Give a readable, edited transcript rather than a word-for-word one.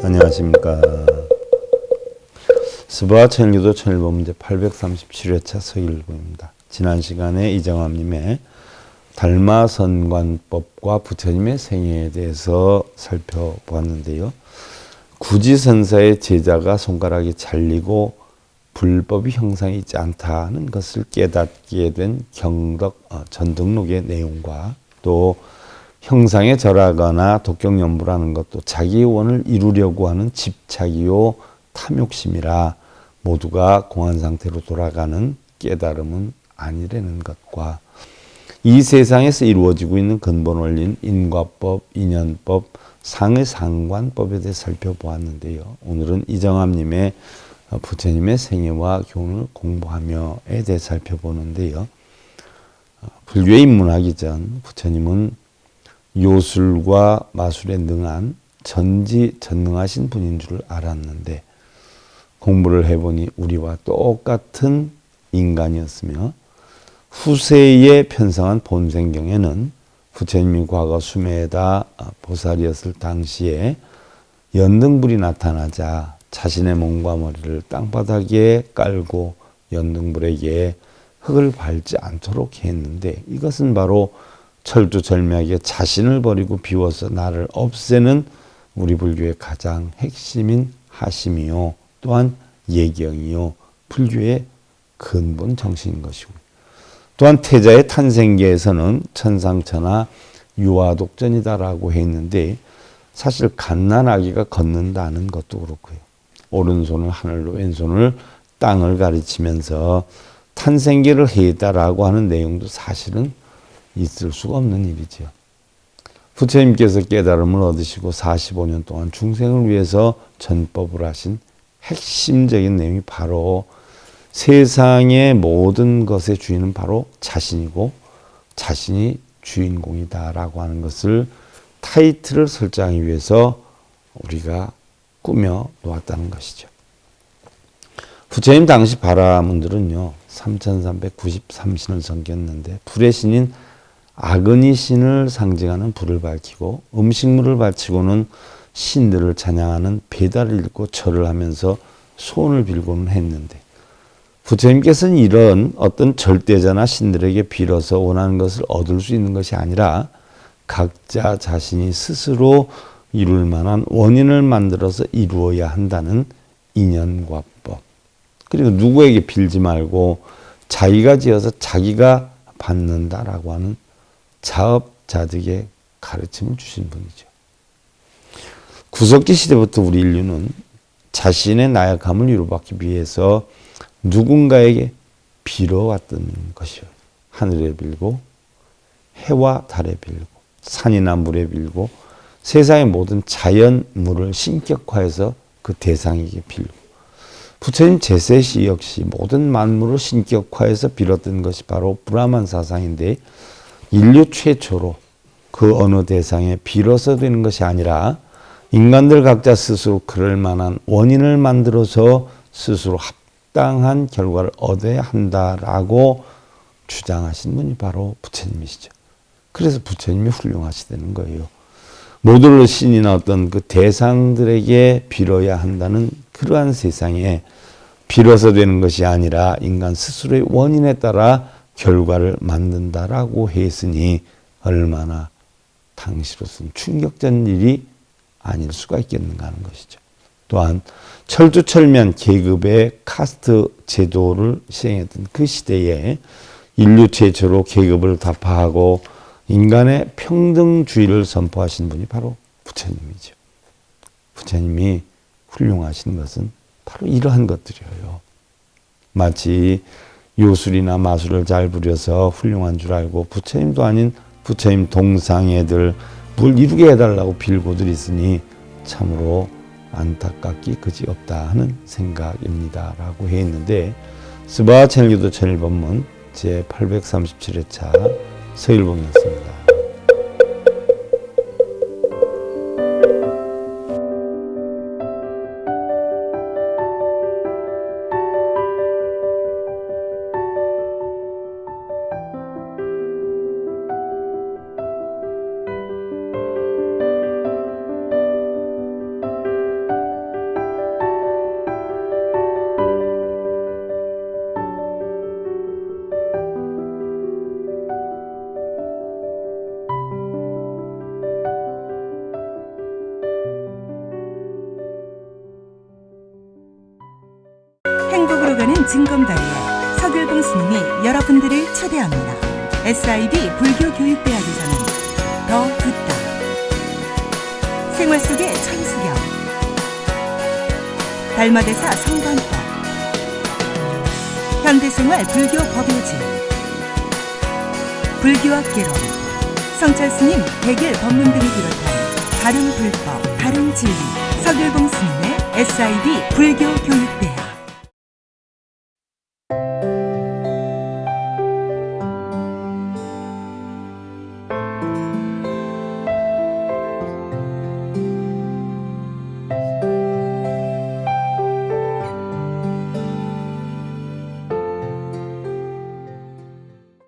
안녕하십니까. 스바 천일기도 천일보 문제 837회차 서일보입니다. 지난 시간에 이정암님의 달마선관법과 부처님의 생애에 대해서 살펴보았는데요. 구지선사의 제자가 손가락이 잘리고 불법이 형상이 있지 않다는 것을 깨닫게 된 전등록의 내용과 또 형상에 절하거나 독경연부라는 것도 자기의 원을 이루려고 하는 집착이요 탐욕심이라 모두가 공한 상태로 돌아가는 깨달음은 아니라는 것과 이 세상에서 이루어지고 있는 근본 원리인 인과법, 인연법, 상의 상관법에 대해 살펴보았는데요. 오늘은 이정암님의 부처님의 생애와 교훈을 공부하며에 대해 살펴보는데요. 불교에 입문하기 전 부처님은 요술과 마술에 능한 전지전능하신 분인 줄 알았는데 공부를 해보니 우리와 똑같은 인간이었으며 후세에 편성한 본생경에는 부처님이 과거 수메에다 보살이었을 당시에 연등불이 나타나자 자신의 몸과 머리를 땅바닥에 깔고 연등불에게 흙을 밟지 않도록 했는데 이것은 바로 철두철미하게 자신을 버리고 비워서 나를 없애는 우리 불교의 가장 핵심인 하심이요 또한 예경이요 불교의 근본 정신인 것이고 또한 태자의 탄생기에서는 천상천하 유아독전이다라고 했는데 사실 갓난아기가 걷는다는 것도 그렇고요. 오른손을 하늘로 왼손을 땅을 가리치면서 탄생기를 했다라고 하는 내용도 사실은 있을 수가 없는 일이죠. 부처님께서 깨달음을 얻으시고 45년 동안 중생을 위해서 전법을 하신 핵심적인 내용이 바로 세상의 모든 것의 주인은 바로 자신이고 자신이 주인공이다라고 하는 것을 타이틀을 설정하기 위해서 우리가 꾸며 놓았다는 것이죠. 부처님 당시 바라문들은요 3393신을 섬겼는데 불의 신인 아그니 신을 상징하는 불을 밝히고 음식물을 바치고는 신들을 찬양하는 배달을 읽고 절을 하면서 소원을 빌고는 했는데 부처님께서는 이런 어떤 절대자나 신들에게 빌어서 원하는 것을 얻을 수 있는 것이 아니라 각자 자신이 스스로 이룰 만한 원인을 만들어서 이루어야 한다는 인연과법 그리고 누구에게 빌지 말고 자기가 지어서 자기가 받는다라고 하는 자업자득의 가르침을 주신 분이죠. 구석기 시대부터 우리 인류는 자신의 나약함을 위로받기 위해서 누군가에게 빌어왔던 것이요. 하늘에 빌고 해와 달에 빌고 산이나 물에 빌고 세상의 모든 자연물을 신격화해서 그 대상에게 빌고 부처님 제세시 역시 모든 만물을 신격화해서 빌었던 것이 바로 브라만 사상인데 인류 최초로 그 어느 대상에 빌어서 되는 것이 아니라 인간들 각자 스스로 그럴 만한 원인을 만들어서 스스로 합당한 결과를 얻어야 한다라고 주장하신 분이 바로 부처님이시죠. 그래서 부처님이 훌륭하시다는 거예요. 모두를 신이나 어떤 그 대상들에게 빌어야 한다는 그러한 세상에 빌어서 되는 것이 아니라 인간 스스로의 원인에 따라 결과를 만든다라고 했으니 얼마나 당시로서는 충격적인 일이 아닐 수가 있겠는가 하는 것이죠. 또한 철두철미한 계급의 카스트 제도를 시행했던 그 시대에 인류 최초로 계급을 타파하고 인간의 평등주의를 선포하신 분이 바로 부처님이죠. 부처님이 훌륭하신 것은 바로 이러한 것들이에요. 마치 요술이나 마술을 잘 부려서 훌륭한 줄 알고 부처님도 아닌 부처님 동상애들 뭘 이루게 해달라고 빌고들 있으니 참으로 안타깝기 그지없다 하는 생각입니다 라고 했는데 스바 천일기도 천일법문 제837회차 서일봉이었습니다. 증검다리에 서길봉 스님이 여러분들을 초대합니다. SIB 불교교육대학에서는 더 듣다, 생활 속의 천수경, 달마대사 성관법, 현대생활 불교 법요지, 불교학 개론, 성찰스님 백일 법문 등을 비롯한 다른 불법, 다른 진리, 서길봉 스님의 SIB 불교교육대학.